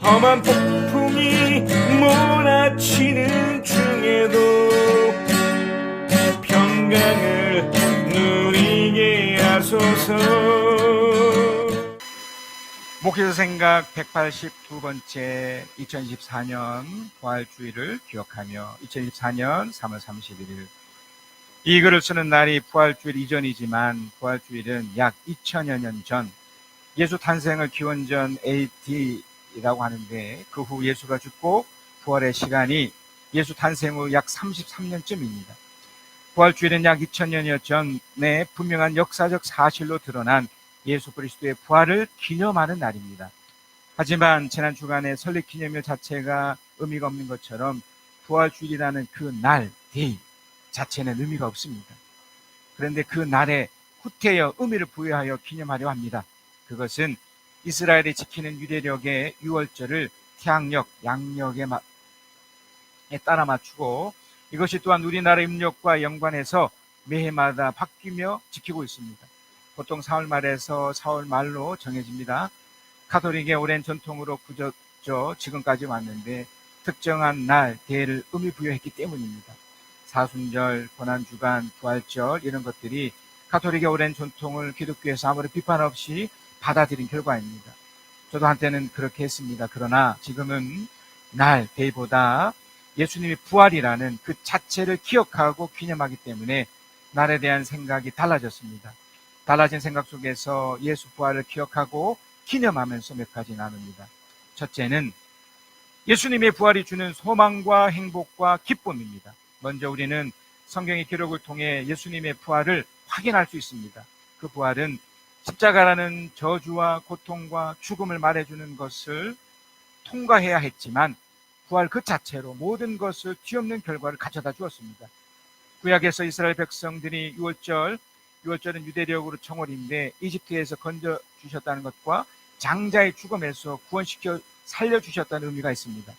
험한 폭풍이 몰아치는 중에도 평강을 누리게 하소서. 목회자 생각 182번째 2024년 부활주일을 기억하며 2024년 3월 31일 이 글을 쓰는 날이 부활주일 이전이지만 부활주일은 약 2000여 년 전 예수 탄생을 기원전 AD라고 하는데 그 후 예수가 죽고 부활의 시간이 예수 탄생 후 약 33년쯤입니다. 부활주일은 약 2000년여 전에 분명한 역사적 사실로 드러난 예수 그리스도의 부활을 기념하는 날입니다. 하지만 지난 주간의 설립 기념일 자체가 의미가 없는 것처럼 부활주일이라는 그 날, 데이 자체는 의미가 없습니다. 그런데 그 날에 후태여 의미를 부여하여 기념하려 합니다. 그것은 이스라엘이 지키는 유대력의 유월절을 태양력, 양력에 따라 맞추고 이것이 또한 우리나라 음력과 연관해서 매해마다 바뀌며 지키고 있습니다. 보통 4월 말에서 4월 말로 정해집니다. 가톨릭의 오랜 전통으로 굳어져 지금까지 왔는데 특정한 날, 대를 의미 부여했기 때문입니다. 사순절, 고난주간, 부활절 이런 것들이 가톨릭의 오랜 전통을 기독교에서 아무런 비판 없이 받아들인 결과입니다. 저도 한때는 그렇게 했습니다. 그러나 지금은 날, 데이보다 예수님의 부활이라는 그 자체를 기억하고 기념하기 때문에 날에 대한 생각이 달라졌습니다. 달라진 생각 속에서 예수 부활을 기억하고 기념하면서 몇 가지 나눕니다. 첫째는 예수님의 부활이 주는 소망과 행복과 기쁨입니다. 먼저 우리는 성경의 기록을 통해 예수님의 부활을 확인할 수 있습니다. 그 부활은 십자가라는 저주와 고통과 죽음을 말해주는 것을 통과해야 했지만 부활 그 자체로 모든 것을 뒤엎는 결과를 가져다 주었습니다. 구약에서 이스라엘 백성들이 유월절은 유대력으로 청월인데 이집트에서 건져주셨다는 것과 장자의 죽음에서 구원시켜 살려주셨다는 의미가 있습니다.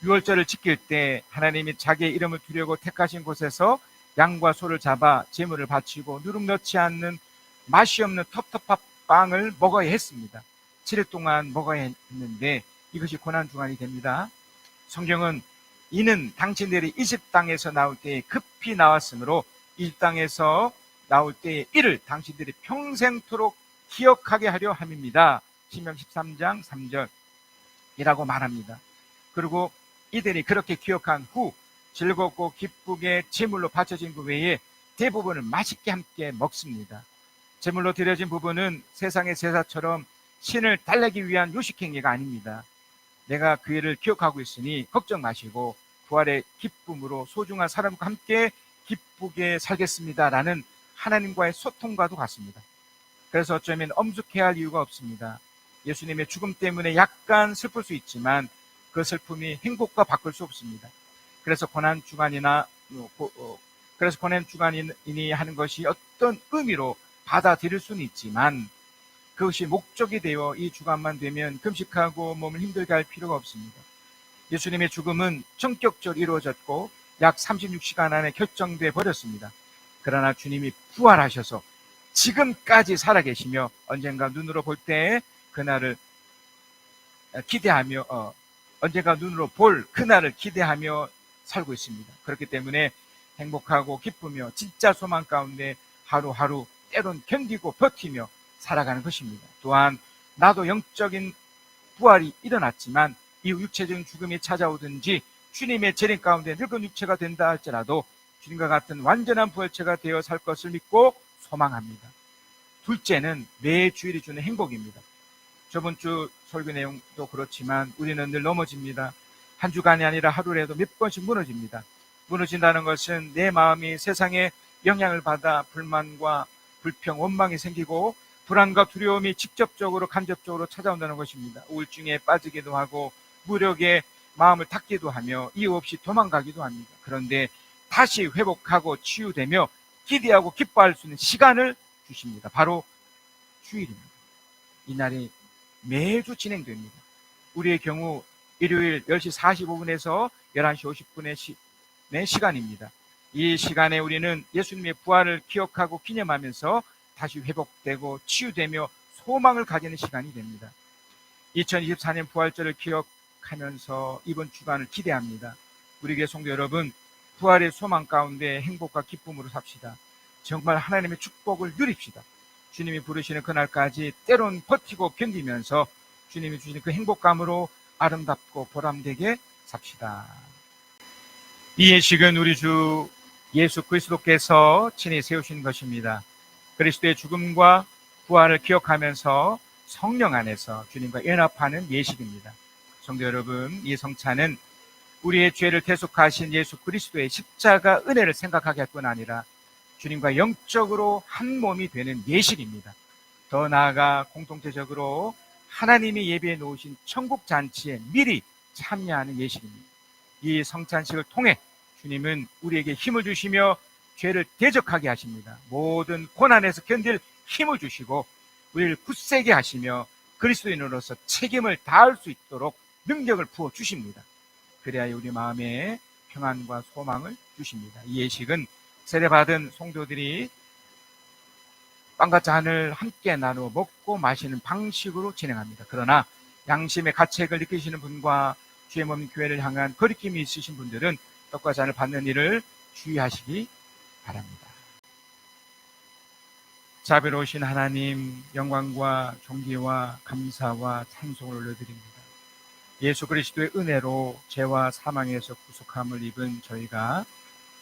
유월절을 지킬 때 하나님이 자기의 이름을 두려고 택하신 곳에서 양과 소를 잡아 제물을 바치고 누룩 넣지 않는 맛이 없는 텁텁한 빵을 먹어야 했습니다. 7일 동안 먹어야 했는데 이것이 고난주간이 됩니다. 성경은 이는 당신들이 이집 땅에서 나올 때에 급히 나왔으므로 이집 땅에서 나올 때의 이를 당신들이 평생토록 기억하게 하려 함입니다. 신명 13장 3절이라고 말합니다. 그리고 이들이 그렇게 기억한 후 즐겁고 기쁘게 제물로 바쳐진 그 외에 대부분을 맛있게 함께 먹습니다. 제물로 드려진 부분은 세상의 제사처럼 신을 달래기 위한 요식행위가 아닙니다. 내가 그 일을 기억하고 있으니 걱정 마시고 부활의 기쁨으로 소중한 사람과 함께 기쁘게 살겠습니다라는 하나님과의 소통과도 같습니다. 그래서 어쩌면 엄숙해야 할 이유가 없습니다. 예수님의 죽음 때문에 약간 슬플 수 있지만 그 슬픔이 행복과 바꿀 수 없습니다. 그래서 고난주간이니 하는 것이 어떤 의미로 받아들일 수는 있지만 그것이 목적이 되어 이 주간만 되면 금식하고 몸을 힘들게 할 필요가 없습니다. 예수님의 죽음은 전격적으로 이루어졌고 약 36시간 안에 결정돼 버렸습니다. 그러나 주님이 부활하셔서 지금까지 살아계시며 언젠가 눈으로 볼 때에 그날을 기대하며 언젠가 눈으로 볼 그날을 기대하며 살고 있습니다. 그렇기 때문에 행복하고 기쁘며 진짜 소망 가운데 하루하루 때론 견디고 버티며 살아가는 것입니다. 또한 나도 영적인 부활이 일어났지만 이후 육체적인 죽음이 찾아오든지 주님의 재림 가운데 늙은 육체가 된다 할지라도 주님과 같은 완전한 부활체가 되어 살 것을 믿고 소망합니다. 둘째는 매 주일이 주는 행복입니다. 저번 주 설교 내용도 그렇지만 우리는 늘 넘어집니다. 한 주간이 아니라 하루라도 몇 번씩 무너집니다. 무너진다는 것은 내 마음이 세상에 영향을 받아 불만과 불평, 원망이 생기고 불안과 두려움이 직접적으로 간접적으로 찾아온다는 것입니다. 우울증에 빠지기도 하고 무력에 마음을 닫기도 하며 이유 없이 도망가기도 합니다. 그런데 다시 회복하고 치유되며 기대하고 기뻐할 수 있는 시간을 주십니다. 바로 주일입니다. 이 날이 매주 진행됩니다. 우리의 경우 일요일 10시 45분에서 11시 50분의 시간입니다. 이 시간에 우리는 예수님의 부활을 기억하고 기념하면서 다시 회복되고 치유되며 소망을 가지는 시간이 됩니다. 2024년 부활절을 기억하면서 이번 주간을 기대합니다. 우리 교회 성도 여러분, 부활의 소망 가운데 행복과 기쁨으로 삽시다. 정말 하나님의 축복을 누립시다. 주님이 부르시는 그날까지 때론 버티고 견디면서 주님이 주시는 그 행복감으로 아름답고 보람되게 삽시다. 이 예식은 우리 주 예수 그리스도께서 친히 세우신 것입니다. 그리스도의 죽음과 부활을 기억하면서 성령 안에서 주님과 연합하는 예식입니다. 성도 여러분, 이 성찬은 우리의 죄를 대속하신 예수 그리스도의 십자가 은혜를 생각하게 할 뿐 아니라 주님과 영적으로 한 몸이 되는 예식입니다. 더 나아가 공동체적으로 하나님이 예비해 놓으신 천국 잔치에 미리 참여하는 예식입니다. 이 성찬식을 통해 주님은 우리에게 힘을 주시며 죄를 대적하게 하십니다. 모든 고난에서 견딜 힘을 주시고 우리를 굳세게 하시며 그리스도인으로서 책임을 다할 수 있도록 능력을 부어 주십니다. 그래야 우리 마음에 평안과 소망을 주십니다. 이 예식은 세례받은 성도들이 빵과 잔을 함께 나누어 먹고 마시는 방식으로 진행합니다. 그러나 양심의 가책을 느끼시는 분과 죄 없는 교회를 향한 거리낌이 있으신 분들은 떡과 잔을 받는 일을 주의하시기 바랍니다. 자비로우신 하나님, 영광과 존귀와 감사와 찬송을 올려드립니다. 예수 그리스도의 은혜로 죄와 사망에서 구속함을 입은 저희가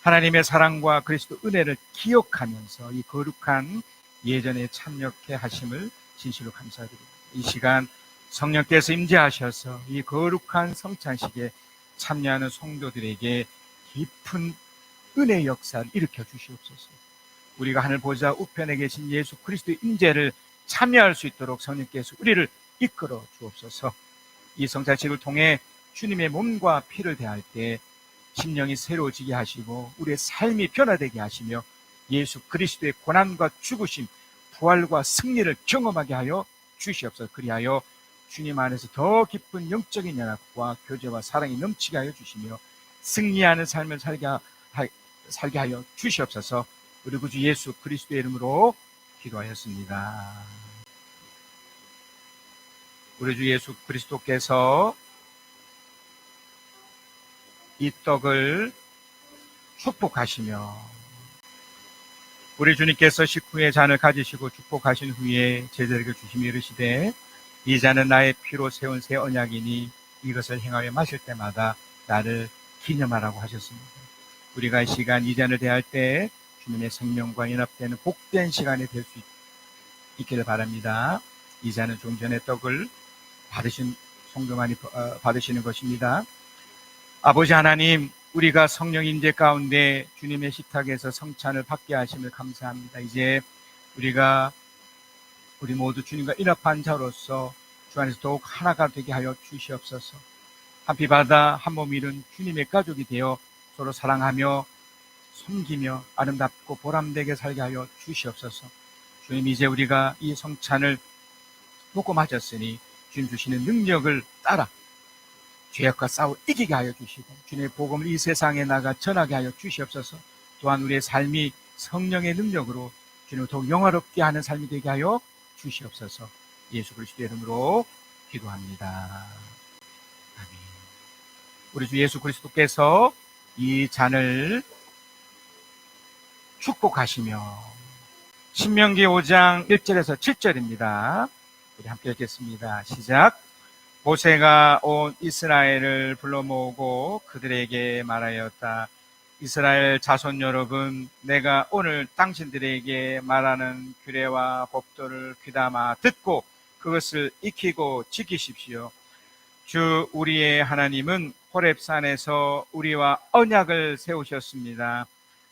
하나님의 사랑과 그리스도 은혜를 기억하면서 이 거룩한 예전에 참여케 하심을 진실로 감사드립니다. 이 시간 성령께서 임재하셔서 이 거룩한 성찬식에 참여하는 성도들에게 깊은 은혜 역사를 일으켜 주시옵소서. 우리가 하늘 보좌 우편에 계신 예수 그리스도의 임재를 참여할 수 있도록 성령께서 우리를 이끌어 주옵소서. 이 성찬식을 통해 주님의 몸과 피를 대할 때 심령이 새로워지게 하시고 우리의 삶이 변화되게 하시며 예수 그리스도의 고난과 죽으심, 부활과 승리를 경험하게 하여 주시옵소서. 그리하여 주님 안에서 더 깊은 영적인 연합과 교제와 사랑이 넘치게 하여 주시며 승리하는 삶을 살게 하여 주시옵소서. 우리 구주 예수 그리스도의 이름으로 기도하였습니다. 우리 주 예수 그리스도께서 이 떡을 축복하시며 우리 주님께서 식후에 잔을 가지시고 축복하신 후에 제자들에게 주시며 이르시되 이 잔은 나의 피로 세운 새 언약이니 이것을 행하여 마실 때마다 나를 기념하라고 하셨습니다. 우리가 이 시간 이 잔을 대할 때 주님의 생명과 연합되는 복된 시간이 될 수 있기를 바랍니다. 이 잔은 좀 전에 떡을 받으신 성도만이 받으시는 것입니다. 아버지 하나님, 우리가 성령 임재 가운데 주님의 식탁에서 성찬을 받게 하심을 감사합니다. 이제 우리 모두 주님과 연합한 자로서 주 안에서 더욱 하나가 되게 하여 주시옵소서. 한 피 바다 한 몸 이룬 주님의 가족이 되어 서로 사랑하며 섬기며 아름답고 보람되게 살게 하여 주시옵소서. 주님, 이제 우리가 이 성찬을 먹고 마셨으니 주님 주시는 능력을 따라 죄악과 싸워 이기게 하여 주시고 주님의 복음을 이 세상에 나가 전하게 하여 주시옵소서. 또한 우리의 삶이 성령의 능력으로 주님을 더욱 영화롭게 하는 삶이 되게 하여 주시옵소서. 예수 그리스도의 이름으로 기도합니다. 아멘. 우리 주 예수 그리스도께서 이 잔을 축복하시며 신명기 5장 1절에서 7절입니다. 우리 함께 읽겠습니다. 시작. 모세가 온 이스라엘을 불러 모으고 그들에게 말하였다. 이스라엘 자손 여러분, 내가 오늘 당신들에게 말하는 규례와 법도를 귀담아 듣고 그것을 익히고 지키십시오. 주 우리의 하나님은 호렙산에서 우리와 언약을 세우셨습니다.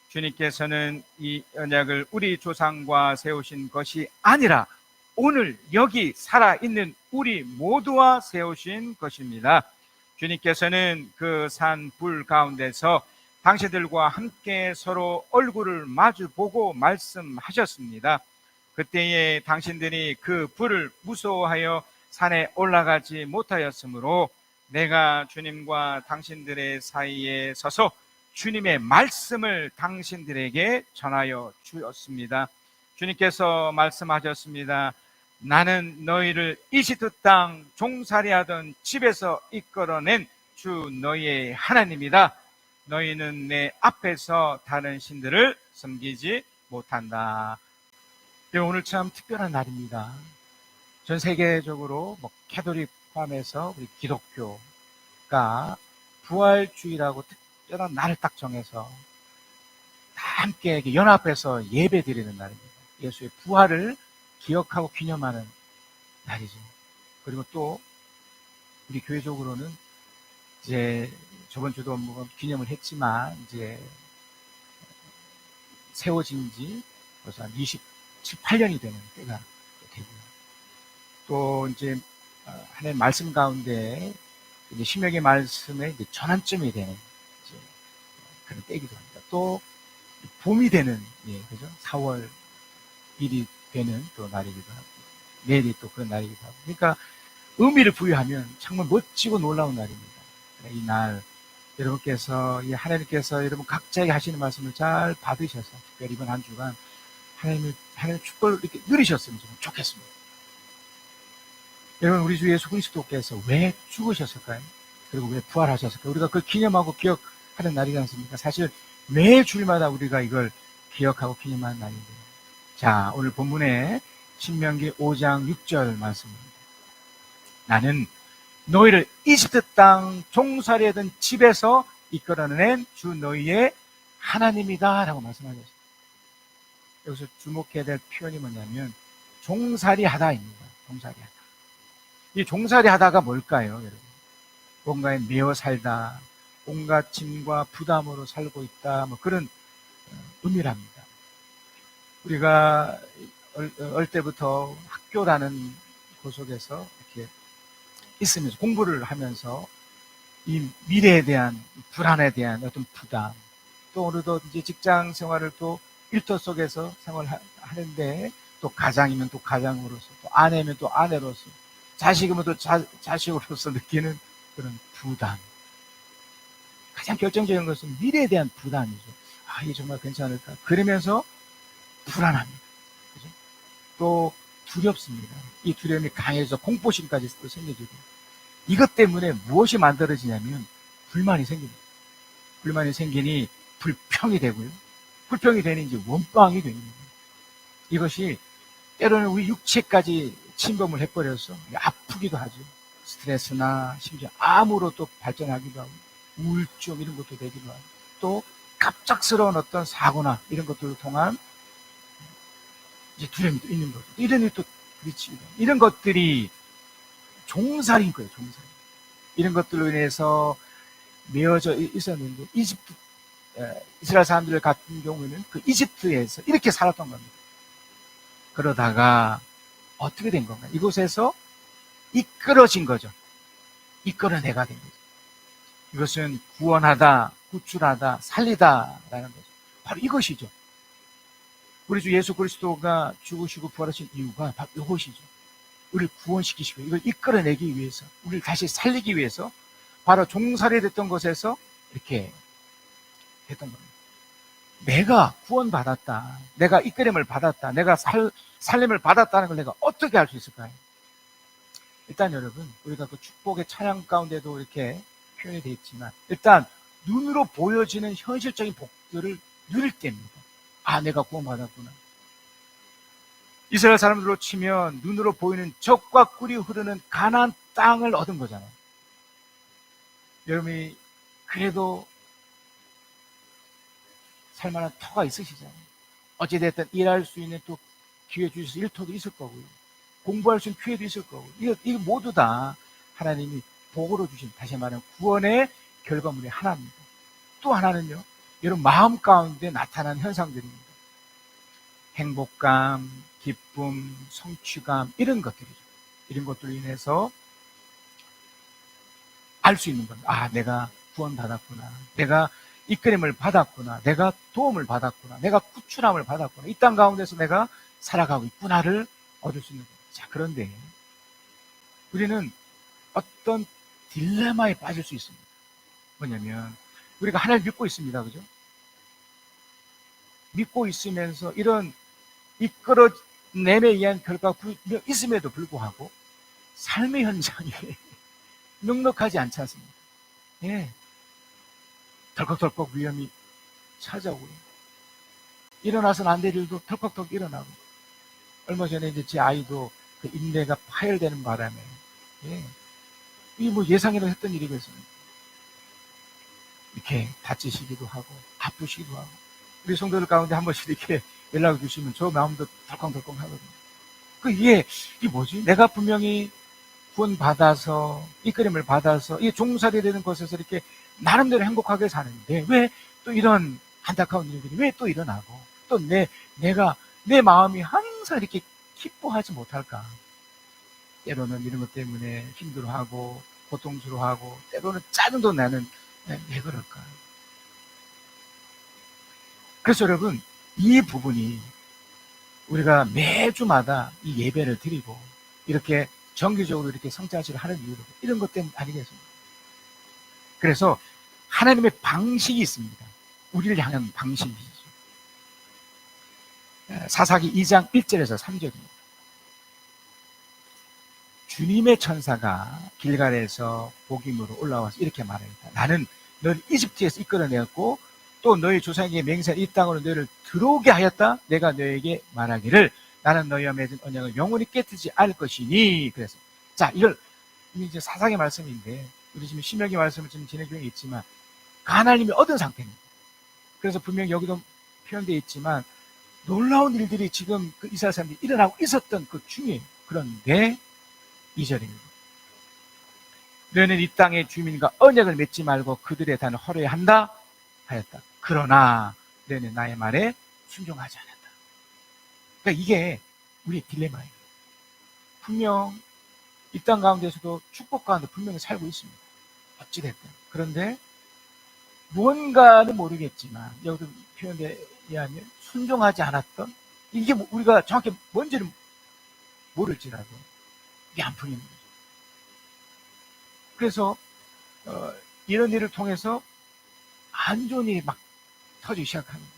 주님께서는 이 언약을 우리 조상과 세우신 것이 아니라 오늘 여기 살아있는 우리 모두와 세우신 것입니다. 주님께서는 그 산 불 가운데서 당신들과 함께 서로 얼굴을 마주보고 말씀하셨습니다. 그때에 당신들이 그 불을 무서워하여 산에 올라가지 못하였으므로 내가 주님과 당신들의 사이에 서서 주님의 말씀을 당신들에게 전하여 주었습니다. 주님께서 말씀하셨습니다. 나는 너희를 이집트 땅 종살이하던 집에서 이끌어낸 주 너희의 하나님이다. 너희는 내 앞에서 다른 신들을 섬기지 못한다. 오늘 참 특별한 날입니다. 전 세계적으로 캐톨릭 포함해서 우리 기독교가 부활주의라고 특별한 날을 딱 정해서 다 함께 연합해서 예배 드리는 날입니다. 예수의 부활을 기억하고 기념하는 날이죠. 그리고 또 우리 교회적으로는 이제 저번 주도 기념을 했지만 이제 세워진 지 벌써 한 27, 8년이 되는 때가 되고요. 또 이제 하나님 말씀 가운데 이제 신명의 말씀에 이제 전환점이 되는 이제 그런 때이기도 합니다. 또 봄이 되는, 그죠? 4월 1이 되는 또 날이기도 하고, 내일이 또 그런 날이기도 하고. 그러니까 의미를 부여하면 정말 멋지고 놀라운 날입니다. 이 날, 여러분께서, 하나님께서 여러분 각자에게 하시는 말씀을 잘 받으셔서, 특별히 이번 한 주간 하나님의 축복을 이렇게 누리셨으면 좋겠습니다. 여러분, 우리 주 예수 그리스도께서 왜 죽으셨을까요? 그리고 왜 부활하셨을까요? 우리가 그걸 기념하고 기억하는 날이지 않습니까? 사실 매 주일마다 우리가 이걸 기억하고 기념하는 날인데요. 자, 오늘 본문에 신명기 5장 6절 말씀입니다. 나는 너희를 이집트 땅 종살이하던 집에서 이끌어낸 주 너희의 하나님이다 라고 말씀하셨습니다. 여기서 주목해야 될 표현이 뭐냐면 종살이하다입니다. 종살이하다. 이 종살이하다가 뭘까요, 여러분? 뭔가에 매여 살다, 온갖 짐과 부담으로 살고 있다, 그런 의미랍니다. 우리가 어릴 때부터 학교라는 곳 속에서 이렇게 있으면서 공부를 하면서 이 미래에 대한 불안에 대한 어떤 부담, 또 우리도 이제 직장 생활을 또 일터 속에서 생활하는데 또 가장이면 또 가장으로서, 또 아내면 또 아내로서, 자식이면 또 자식으로서 느끼는 그런 부담. 가장 결정적인 것은 미래에 대한 부담이죠. 아, 이게 정말 괜찮을까? 그러면서 불안합니다. 그죠? 또 두렵습니다. 이 두려움이 강해져 공포심까지 또 생겨지고, 이것 때문에 무엇이 만들어지냐면 불만이 생깁니다. 불만이 생기니 불평이 되고요. 불평이 되니 이제 원망이 됩니다. 이것이 때로는 우리 육체까지 침범을 해버려서 아프기도 하죠. 스트레스나 심지어 암으로 또 발전하기도 하고, 우울증 이런 것도 되기도 하고, 또 갑작스러운 어떤 사고나 이런 것들을 통한 이제 두려움이 또 있는 거죠. 이런 또 부딪히기도 하고, 이런 것들이 종살인 거예요, 종살. 이런 것들로 인해서 메어져 있었는데, 이스라엘 사람들 같은 경우에는 그 이집트에서 이렇게 살았던 겁니다. 그러다가 어떻게 된 건가요? 이곳에서 이끌어진 거죠. 이끌어내가 된 거죠. 이것은 구원하다, 구출하다, 살리다라는 거죠. 바로 이것이죠. 우리 주 예수 그리스도가 죽으시고 부활하신 이유가 바로 이것이죠. 우리를 구원시키시고 이걸 이끌어내기 위해서, 우리를 다시 살리기 위해서 바로 종살이 됐던 것에서 이렇게 했던 겁니다. 내가 구원받았다, 내가 이끌림을 받았다, 내가 살림을 받았다는 걸 내가 어떻게 알 수 있을까요? 일단 여러분, 우리가 그 축복의 찬양 가운데도 이렇게 표현이 되어 있지만, 일단 눈으로 보여지는 현실적인 복들을 누릴 때입니다. 아, 내가 구원받았구나. 이스라엘 사람들로 치면 눈으로 보이는 젖과 꿀이 흐르는 가나안 땅을 얻은 거잖아요. 여러분이 그래도 살만한 터가 있으시잖아요. 어찌됐든 일할 수 있는 또 기회 주셔서 일터도 있을 거고요. 공부할 수 있는 기회도 있을 거고요. 이거 모두 다 하나님이 복으로 주신, 다시 말하면 구원의 결과물의 하나입니다. 또 하나는요, 여러분 마음 가운데 나타나는 현상들입니다. 행복감, 기쁨, 성취감, 이런 것들이죠. 이런 것들로 인해서 알 수 있는 겁니다. 아, 내가 구원받았구나, 내가 이끌림을 받았구나, 내가 도움을 받았구나, 내가 구출함을 받았구나, 이 땅 가운데서 내가 살아가고 있구나를 얻을 수 있는 겁니다. 자, 그런데 우리는 어떤 딜레마에 빠질 수 있습니다. 뭐냐면 우리가 하나님을 믿고 있습니다. 그죠? 믿고 있으면서 이런 이끌어낸 내면에 의한 결과가 분명 있음에도 불구하고 삶의 현장이 넉넉하지 않지 않습니까? 예. 덜컥덜컥 위험이 찾아오고요. 일어나서는 안 될 일도 덜컥덜컥 일어나고. 얼마 전에 이제 제 아이도 그 인대가 파열되는 바람에, 예. 이게 뭐 예상이라도 했던 일이겠습니까? 이렇게 다치시기도 하고, 아프시기도 하고. 우리 성도들 가운데 한 번씩 이렇게 연락을 주시면 저 마음도 덜컹덜컹 하거든요. 이게 뭐지? 내가 분명히 구원받아서, 이끌림을 받아서, 이 종살이 되는 곳에서 이렇게 나름대로 행복하게 사는데, 왜 또 이런 안타까운 일들이 왜 또 일어나고, 또 내 마음이 항상 이렇게 기뻐하지 못할까? 때로는 이런 것 때문에 힘들어하고, 고통스러워하고, 때로는 짜증도 나는, 왜 그럴까? 그래서 여러분, 이 부분이 우리가 매주마다 이 예배를 드리고, 이렇게 정기적으로 이렇게 성찬식을 하는 이유도 이런 것 때문 아니겠습니까? 그래서 하나님의 방식이 있습니다. 우리를 향한 방식이죠. 사사기 2장 1절에서 3절입니다. 주님의 천사가 길갈에서 복임으로 올라와서 이렇게 말합니다. 나는 너를 이집트에서 이끌어내었고 또 너희 조상에게 맹세한 이 땅으로 너희를 들어오게 하였다. 내가 너에게 말하기를 나는 너희와 맺은 언약을 영원히 깨뜨리지 않을 것이니. 그래서 자, 이걸 이제 사사기 말씀인데 우리 지금 신명기 말씀을 지금 진행 중에 있지만 하나님이 얻은 상태입니다. 그래서 분명히 여기도 표현되어 있지만 놀라운 일들이 지금 그 이스라엘 사람들이 일어나고 있었던 그 중에, 그런데 2절입니다. 너희는 이 땅의 주민과 언약을 맺지 말고 그들의 단을 허려야 한다 하였다. 그러나 너희는 나의 말에 순종하지 않았다. 그러니까 이게 우리의 딜레마예요. 분명 이 땅 가운데서도 축복 가운데 분명히 살고 있습니다. 어찌됐든. 그런데 무언가는 모르겠지만 여기도 표현에 의하면 순종하지 않았던, 이게 우리가 정확히 뭔지는 모를지라도 이게 안 풀리는 거죠. 그래서 이런 일을 통해서 안 좋은 일이 막 터지기 시작하는 거예요.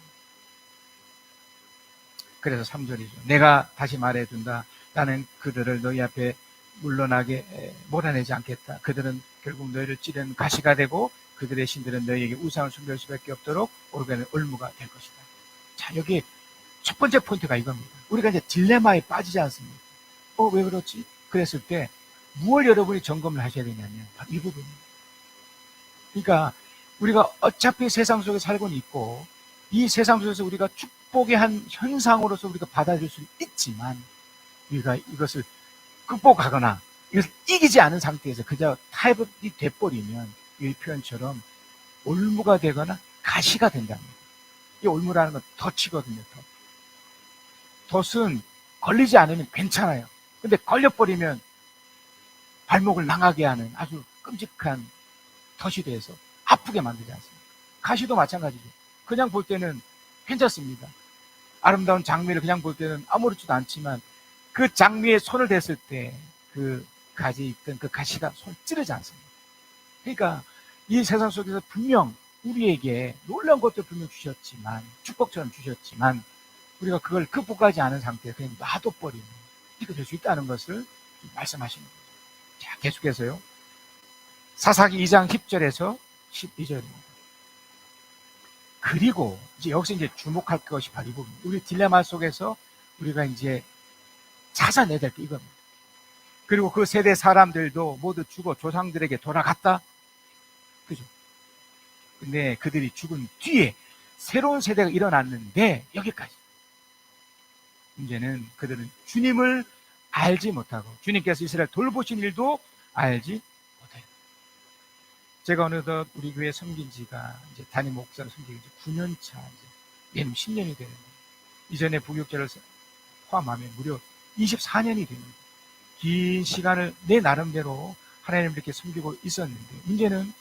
그래서 3절이죠. 내가 다시 말해준다. 나는 그들을 너희 앞에 물러나게 몰아내지 않겠다. 그들은 결국 너희를 찌르는 가시가 되고 그들의 신들은 너희에게 우상을 숭배할 수밖에 없도록 오르가는 올무가 될 것이다. 자, 여기 첫 번째 포인트가 이겁니다. 우리가 이제 딜레마에 빠지지 않습니까? 왜 그렇지? 그랬을 때 무엇을 여러분이 점검을 하셔야 되냐면 바로 이 부분입니다. 그러니까 우리가 어차피 세상 속에 살고는 있고 이 세상 속에서 우리가 축복의 한 현상으로서 우리가 받아들일 수 있지만 우리가 이것을 극복하거나 이것을 이기지 않은 상태에서 그저 타협이 돼버리면 이 표현처럼 올무가 되거나 가시가 된답니다. 이 올무라는 건 덫이거든요. 덫은 걸리지 않으면 괜찮아요. 근데 걸려버리면 발목을 나가게 하는 아주 끔찍한 덫이 돼서 아프게 만들지 않습니까? 가시도 마찬가지죠. 그냥 볼 때는 괜찮습니다. 아름다운 장미를 그냥 볼 때는 아무렇지도 않지만 그 장미에 손을 댔을 때 그 가지에 있던 그 가시가 손을 찌르지 않습니다. 그러니까 이 세상 속에서 분명 우리에게 놀라운 것도 분명 주셨지만, 축복처럼 주셨지만 우리가 그걸 극복하지 않은 상태에 그냥 놔둬버리면 이렇게 될 수 있다는 것을 말씀하시는 거죠. 자, 계속해서요. 사사기 2장 10절에서 12절입니다. 그리고 이제 여기서 이제 주목할 것이 바로 이 부분입니다. 우리 딜레마 속에서 우리가 이제 찾아내야 될 게 이겁니다. 그리고 그 세대 사람들도 모두 죽어 조상들에게 돌아갔다. 그죠? 근데 그들이 죽은 뒤에 새로운 세대가 일어났는데 여기까지. 문제는 그들은 주님을 알지 못하고 주님께서 이스라엘 돌보신 일도 알지 못해요. 제가 어느덧 우리 교회 섬긴 지가 이제 담임 목사로 섬긴 지 9년 차, 내년 10년이 되는데 이전에 부교육자를 포함하면 무려 24년이 됩니다. 긴 시간을 내 나름대로 하나님을 이렇게 섬기고 있었는데 문제는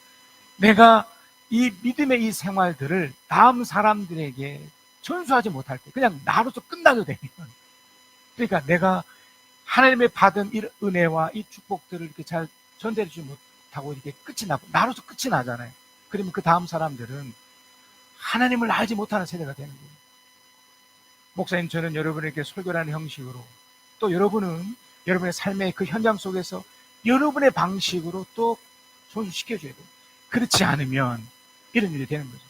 내가 이 믿음의 이 생활들을 다음 사람들에게 전수하지 못할 때 그냥 나로서 끝나게 되면, 그러니까 내가 하나님의 받은 이 은혜와 이 축복들을 이렇게 잘 전달해주지 못하고 이렇게 끝이 나고 나로서 끝이 나잖아요. 그러면 그 다음 사람들은 하나님을 알지 못하는 세대가 되는 거예요. 목사님, 저는 여러분에게 설교라는 형식으로, 또 여러분은 여러분의 삶의 그 현장 속에서 여러분의 방식으로 또 손수시켜줘야 돼요. 그렇지 않으면 이런 일이 되는 거죠.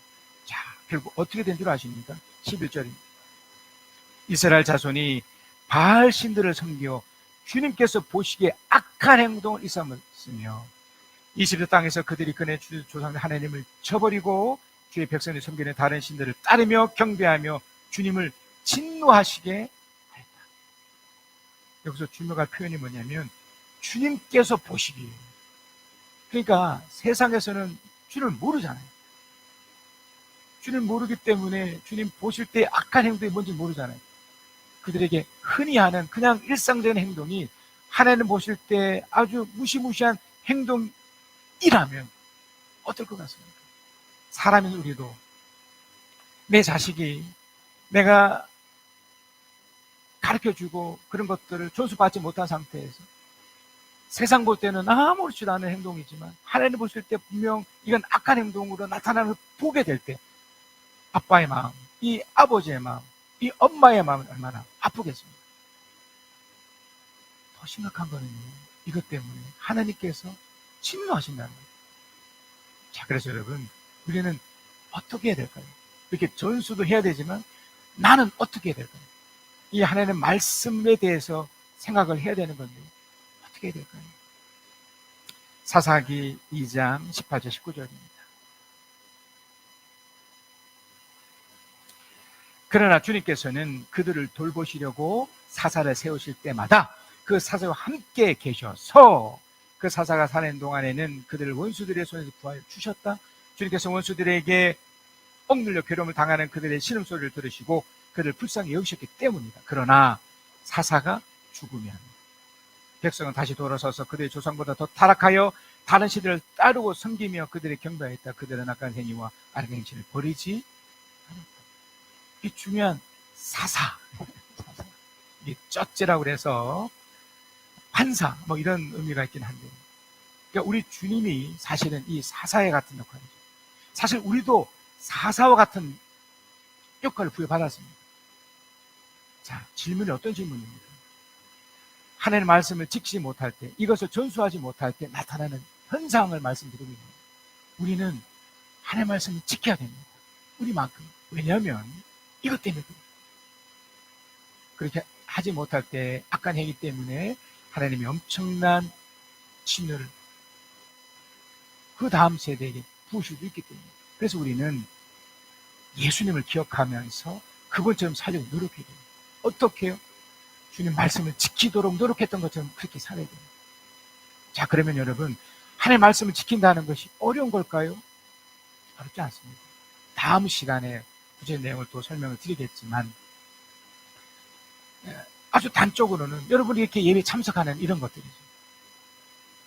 자, 결국 어떻게 된 줄 아십니까? 11절입니다. 이스라엘 자손이 바알 신들을 섬겨 주님께서 보시기에 악한 행동을 일삼았으며 이집트 땅에서 그들이 그네 조상 하나님을 저버리고 주의 백성이 섬기는 다른 신들을 따르며 경배하며 주님을 진노하시게 하였다. 여기서 주목할 표현이 뭐냐면 주님께서 보시기에. 그러니까 세상에서는 주님을 모르잖아요. 주님을 모르기 때문에 주님 보실 때 악한 행동이 뭔지 모르잖아요. 그들에게 흔히 하는 그냥 일상적인 행동이 하나님 보실 때 아주 무시무시한 행동이라면 어떨 것 같습니까? 사람인 우리도 내 자식이 내가 가르쳐주고 그런 것들을 존수받지 못한 상태에서 세상 볼 때는 아무렇지도 않은 행동이지만 하나님 보실 때 분명 이건 악한 행동으로 나타나는 걸 보게 될 때 아빠의 마음, 이 아버지의 마음, 이 엄마의 마음은 얼마나 아프겠습니까? 더 심각한 거는요, 이것 때문에 하나님께서 진노하신다는 거예요. 자, 그래서 여러분, 우리는 어떻게 해야 될까요? 이렇게 전수도 해야 되지만 나는 어떻게 해야 될까요? 이 하나님의 말씀에 대해서 생각을 해야 되는 건데 어떻게 해야 될까요? 사사기 2장 18절 19절입니다. 그러나 주님께서는 그들을 돌보시려고 사사를 세우실 때마다 그 사사와 함께 계셔서 그 사사가 사는 동안에는 그들을 원수들의 손에서 구하여 주셨다. 주님께서 원수들에게 억눌려 괴로움을 당하는 그들의 신음소리를 들으시고 그들을 불쌍히 여기셨기 때문이다. 그러나 사사가 죽으면 백성은 다시 돌아서서 그들의 조상보다 더 타락하여 다른 신들을 따르고 섬기며 그들의 경배하였다. 그들은 악한 행위와 아른 행실을 버리지 않았다. 이 중요한 사사. 이게 쩌째라고 그래서 판사 뭐 이런 의미가 있긴 한데, 그러니까 우리 주님이 사실은 이 사사에 같은 역할이죠. 사실 우리도 사사와 같은 역할을 부여받았습니다. 자, 질문이 어떤 질문입니까? 하나님의 말씀을 지키지 못할 때, 이것을 전수하지 못할 때 나타나는 현상을 말씀드리고 있는 거예요. 우리는 하나님의 말씀을 지켜야 됩니다. 우리만큼. 왜냐하면 이것 때문에 그래요. 그렇게 하지 못할 때 악한 행위 때문에 하나님이 엄청난 진노를 그 다음 세대에게 부으실 수 있기 때문에. 그래서 우리는 예수님을 기억하면서 그분처럼 살려고 노력해야 돼요. 어떻게 해요? 주님 말씀을 지키도록 노력했던 것처럼 그렇게 살아야 돼요. 자, 그러면 여러분, 하나님의 말씀을 지킨다는 것이 어려운 걸까요? 어렵지 않습니다. 다음 시간에 구체적인 내용을 또 설명을 드리겠지만, 아주 단적으로는 여러분이 이렇게 예배 참석하는 이런 것들이죠.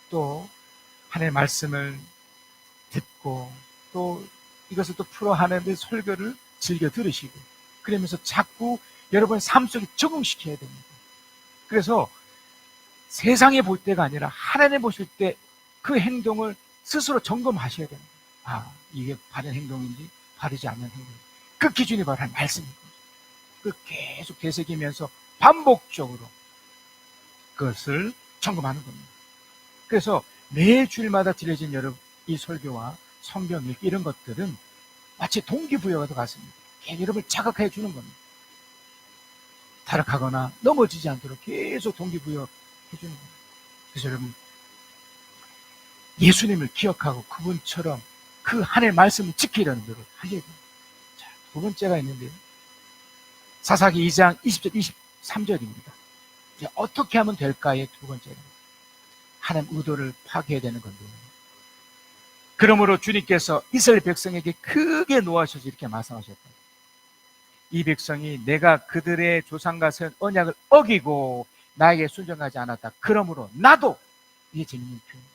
또 하나님의 말씀을 듣고 또 이것을 또 풀어하는 설교를 즐겨 들으시고, 그러면서 자꾸 여러분의 삶 속에 적응시켜야 됩니다. 그래서 세상에 볼 때가 아니라 하나님 보실 때 그 행동을 스스로 점검하셔야 됩니다. 아, 이게 바른 행동인지 바르지 않는 행동인지. 그 기준이 바로 하나님 말씀인 거죠. 그 계속 되새기면서 반복적으로 그것을 점검하는 겁니다. 그래서 매 주일마다 드려진 여러분 이 설교와 성경 읽기 이런 것들은 마치 동기부여가 같습니다. 여러분을 자극해 주는 겁니다. 타락하거나 넘어지지 않도록 계속 동기부여 해주는 겁니다. 그래서 여러분, 예수님을 기억하고 그분처럼 그 하나님의 말씀을 지키려는 노력을 하셔야 됩니다. 자, 두 번째가 있는데요. 사사기 2장 20절 23절입니다. 이제 어떻게 하면 될까의 두 번째는 하나님 의도를 파악해야 되는 건데요. 그러므로 주님께서 이스라엘 백성에게 크게 노하셔서 이렇게 말씀하셨다. 이 백성이 내가 그들의 조상과 세운 언약을 어기고 나에게 순종하지 않았다. 그러므로 나도, 이게 재밌는 표현입니다.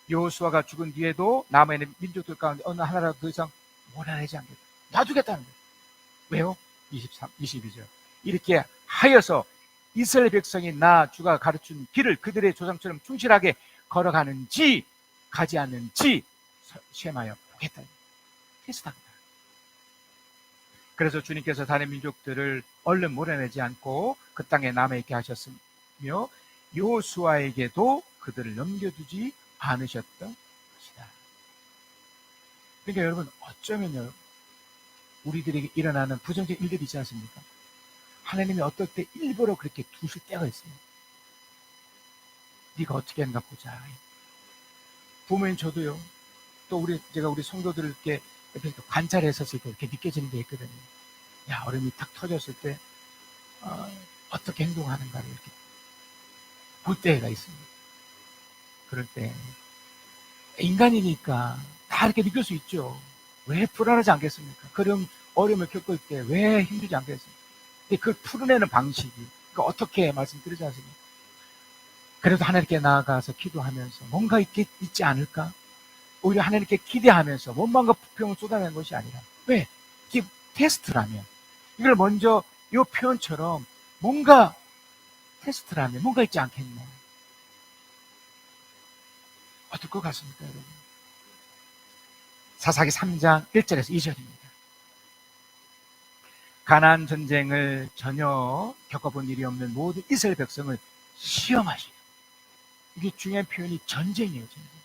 여호수아가 죽은 뒤에도 남아있는 민족들 가운데 어느 하나라도 더 이상 몰아내지 않겠다. 놔두겠다는 거예요. 왜요? 22절. 이렇게 하여서 이스라엘 백성이 나 주가 가르친 길을 그들의 조상처럼 충실하게 걸어가는지 가지 않는지 시험하여 보겠다. 테스트합니다. 그래서 주님께서 다른 민족들을 얼른 몰아내지 않고 그 땅에 남아있게 하셨으며 여호수아에게도 그들을 넘겨두지 않으셨던 것이다. 그러니까 여러분, 어쩌면요, 우리들에게 일어나는 부정적인 일들이 있지 않습니까? 하나님이 어떨 때 일부러 그렇게 두실 때가 있어요. 네가 어떻게 하는가 보자. 부모님, 저도요, 또 제가 우리 성도들께 옆에서 관찰했었을 때 이렇게 느껴지는 게 있거든요. 야, 얼음이 탁 터졌을 때 어떻게 행동하는가를 이렇게 볼 때가 있습니다. 그럴 때 인간이니까 다 이렇게 느낄 수 있죠. 왜 불안하지 않겠습니까? 그런 어려움을 겪을 때 왜 힘들지 않겠습니까? 근데 그걸 풀어내는 방식이, 그러니까 어떻게 말씀드리지 않습니까? 그래도 하나님께 나아가서 기도하면서 뭔가 있지 않을까? 오히려 하나님께 기대하면서 원망과 부평을 쏟아내는 것이 아니라, 왜? 이게 테스트라면, 이걸 먼저 이 표현처럼 뭔가 테스트라면 뭔가 있지 않겠나? 어떨 것 같습니까, 여러분? 사사기 3장 1절에서 2절입니다. 가나안 전쟁을 전혀 겪어본 일이 없는 모든 이스라엘 백성을 시험하시고, 이게 중요한 표현이 전쟁이에요, 전쟁.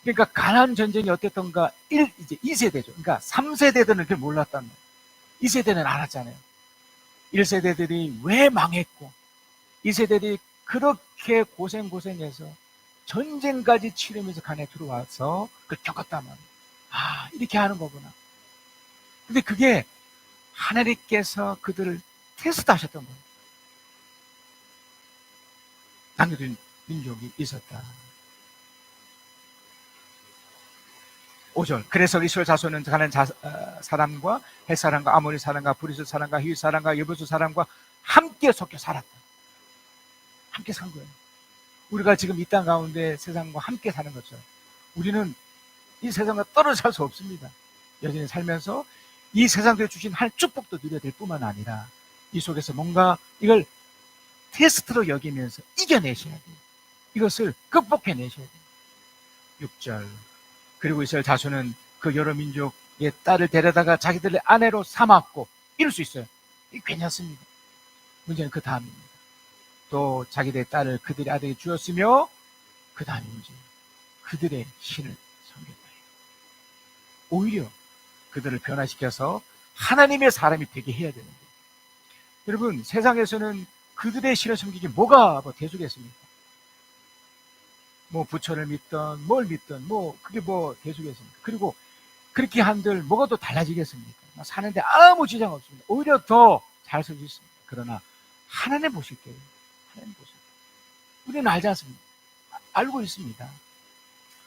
그러니까 가나안 전쟁이 어땠던가 이제 2세대죠. 그러니까 3세대들은 그걸 몰랐단 말이에요. 2세대는 알았잖아요. 1세대들이 왜 망했고 2세대들이 그렇게 고생해서 전쟁까지 치르면서 가나안에 들어와서 그걸 겪었단 말이에요. 아, 이렇게 하는 거구나. 근데 그게 하나님께서 그들을 테스트하셨던 거예요. 남겨둔 민족이 있었다. 5절. 그래서 이스라엘 자손은 가나안 사람과 헷 사람과 아모리 사람과 브리스 사람과 히윗 사람과 여부스 사람과 함께 섞여 살았다. 함께 산 거예요. 우리가 지금 이 땅 가운데 세상과 함께 사는 것처럼 우리는 이 세상과 떨어져 살 수 없습니다. 여전히 살면서 이 세상에 주신 한 축복도 누려야 될 뿐만 아니라 이 속에서 뭔가 이걸 테스트로 여기면서 이겨내셔야 돼요. 이것을 극복해내셔야 돼요. 6절. 그리고 이스라엘 자손은 그 여러 민족의 딸을 데려다가 자기들의 아내로 삼았고, 이럴 수 있어요. 이게 괜찮습니다. 문제는 그 다음입니다. 또 자기들의 딸을 그들의 아들에게 주었으며, 그 다음이 문제예요. 그들의 신을 섬겼다. 오히려 그들을 변화시켜서 하나님의 사람이 되게 해야 되는데, 여러분, 세상에서는 그들의 신을 섬기기 뭐가 대수겠습니까? 뭐 부처를 믿던 뭘 믿던 그게 대수겠습니까? 그리고 그렇게 한들 뭐가 또 달라지겠습니까? 사는데 아무 지장 없습니다. 오히려 더 잘 살 수 있습니다. 그러나 하나님 보실 때요, 하나님 보실 때 우리는 알지 않습니까? 알고 있습니다.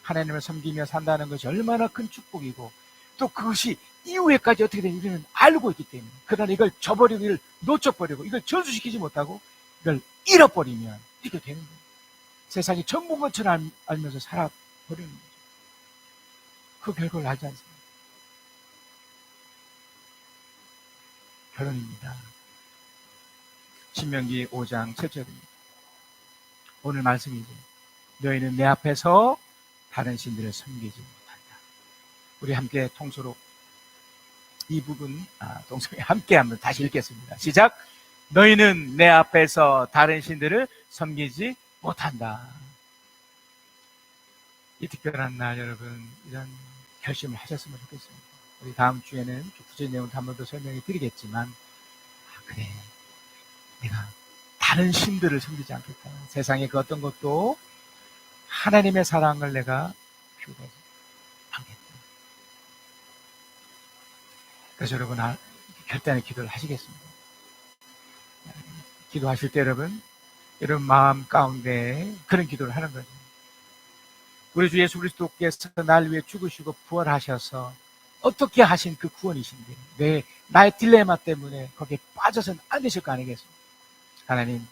하나님을 섬기며 산다는 것이 얼마나 큰 축복이고, 또 그것이 이후에까지 어떻게 되는지 우리는 알고 있기 때문에, 그러나 이걸 저버리고 이걸 놓쳐버리고 이걸 전수시키지 못하고 이걸 잃어버리면 이렇게 되는 거예요. 세상이 전부인 것처럼 알면서 살아버리는 거죠. 그 결과를 알지 않습니까? 결론입니다. 신명기 5장 7절입니다. 오늘 말씀이죠. 너희는 내 앞에서 다른 신들을 섬기지 못한다. 우리 함께 통소로 이 부분 동성이 함께 한번 다시 읽겠습니다. 시작. 너희는 내 앞에서 다른 신들을 섬기지 못한다. 이 특별한 날 여러분, 이런 결심을 하셨으면 좋겠습니다. 우리 다음 주에는 구체적인 내용을 한 번 더 설명해 드리겠지만, 그래, 내가 다른 신들을 섬기지 않겠다. 세상의 그 어떤 것도 하나님의 사랑을 내가 표현하지 않겠다. 그래서 여러분, 결단의 기도를 하시겠습니다. 기도하실 때 여러분 마음 가운데 그런 기도를 하는 거죠. 우리 주 예수 그리스도께서 날 위해 죽으시고 부활하셔서 어떻게 하신 그 구원이신데 나의 딜레마 때문에 거기에 빠져서는 안 되실 거 아니겠습니까? 하나님,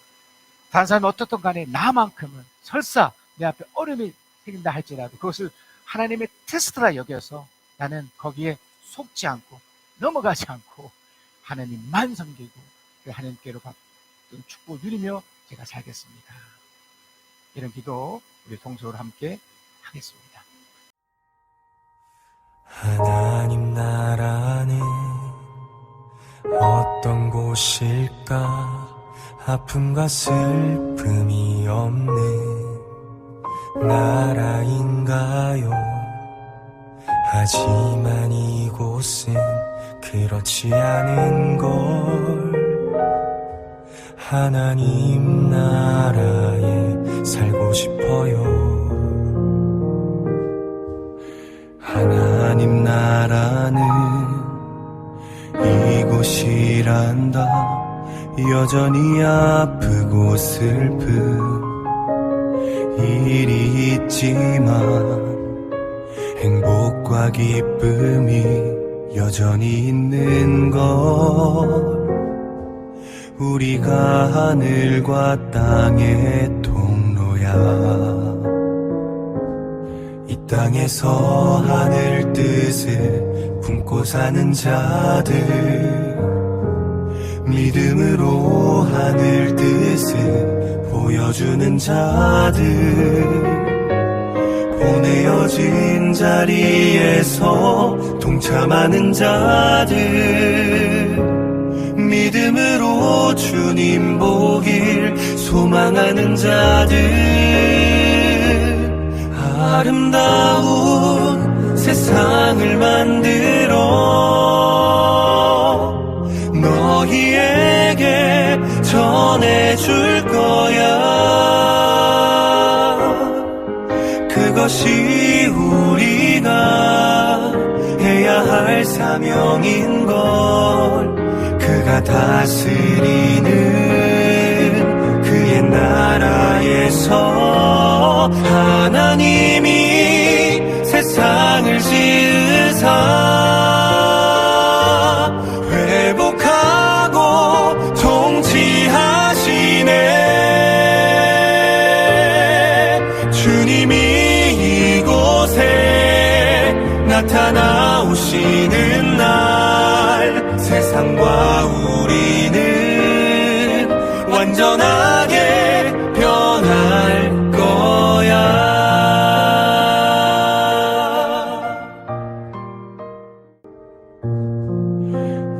다른 사람이 어떻든 간에 나만큼은 설사 내 앞에 어려움이 생긴다 할지라도 그것을 하나님의 테스트라 여겨서 나는 거기에 속지 않고 넘어가지 않고 하나님만 섬기고 그 하나님께로 받은 축복을 누리며 제가 살겠습니다. 이런 기도 우리 동서로 함께 하겠습니다. 하나님 나라는 어떤 곳일까 아픔과 슬픔이 없는 나라인가요? 하지만 이곳은 그렇지 않은 걸 하나님 나라에 살고 싶어요. 하나님 나라는 이곳이란다. 여전히 아프고 슬픈 일이 있지만 행복과 기쁨이 여전히 있는 것. 우리가 하늘과 땅의 통로야. 이 땅에서 하늘 뜻을 품고 사는 자들, 믿음으로 하늘 뜻을 보여주는 자들, 보내어진 자리에서 동참하는 자들, 믿음으로 주님 보길 소망하는 자들, 아름다운 세상을 만들어 너희에게 전해줄 거야. 그것이 우리가 해야 할 사명인걸. 그가 다스리는 그의 나라에서 하나님이 세상을 지으사 회복하고 통치하시네. 주님이 이곳에 나타나오시는 날 세상과 우리는 완전하게 변할 거야.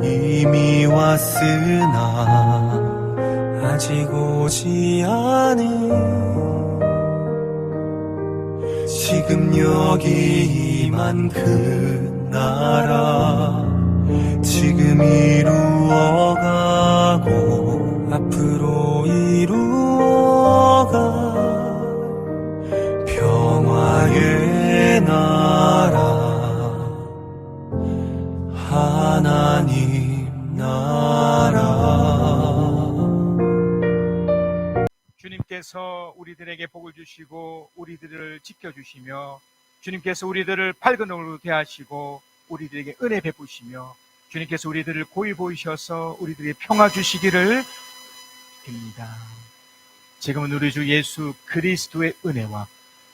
이미 왔으나 아직 오지 않은 지금 여기 임한 그 나라, 지금 이루어가고 앞으로 이루어갈 평화의 나라, 하나님 나라. 주님께서 우리들에게 복을 주시고 우리들을 지켜주시며, 주님께서 우리들을 밝은 얼굴로 대하시고 우리들에게 은혜 베푸시며, 주님께서 우리들을 고이 보이셔서 우리들에게 평화 주시기를 빕니다. 지금은 우리 주 예수 그리스도의 은혜와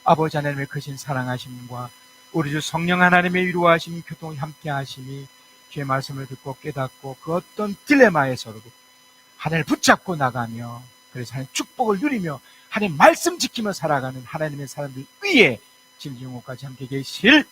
아버지 하나님의 크신 사랑하심과 우리 주 성령 하나님의 위로하심 교통이 함께 하심이 주의 말씀을 듣고 깨닫고 그 어떤 딜레마에서도 하나님을 붙잡고 나가며, 그래서 하나님 축복을 누리며 하나님 말씀 지키며 살아가는 하나님의 사람들 위에 진정호까지 함께 계실지어다.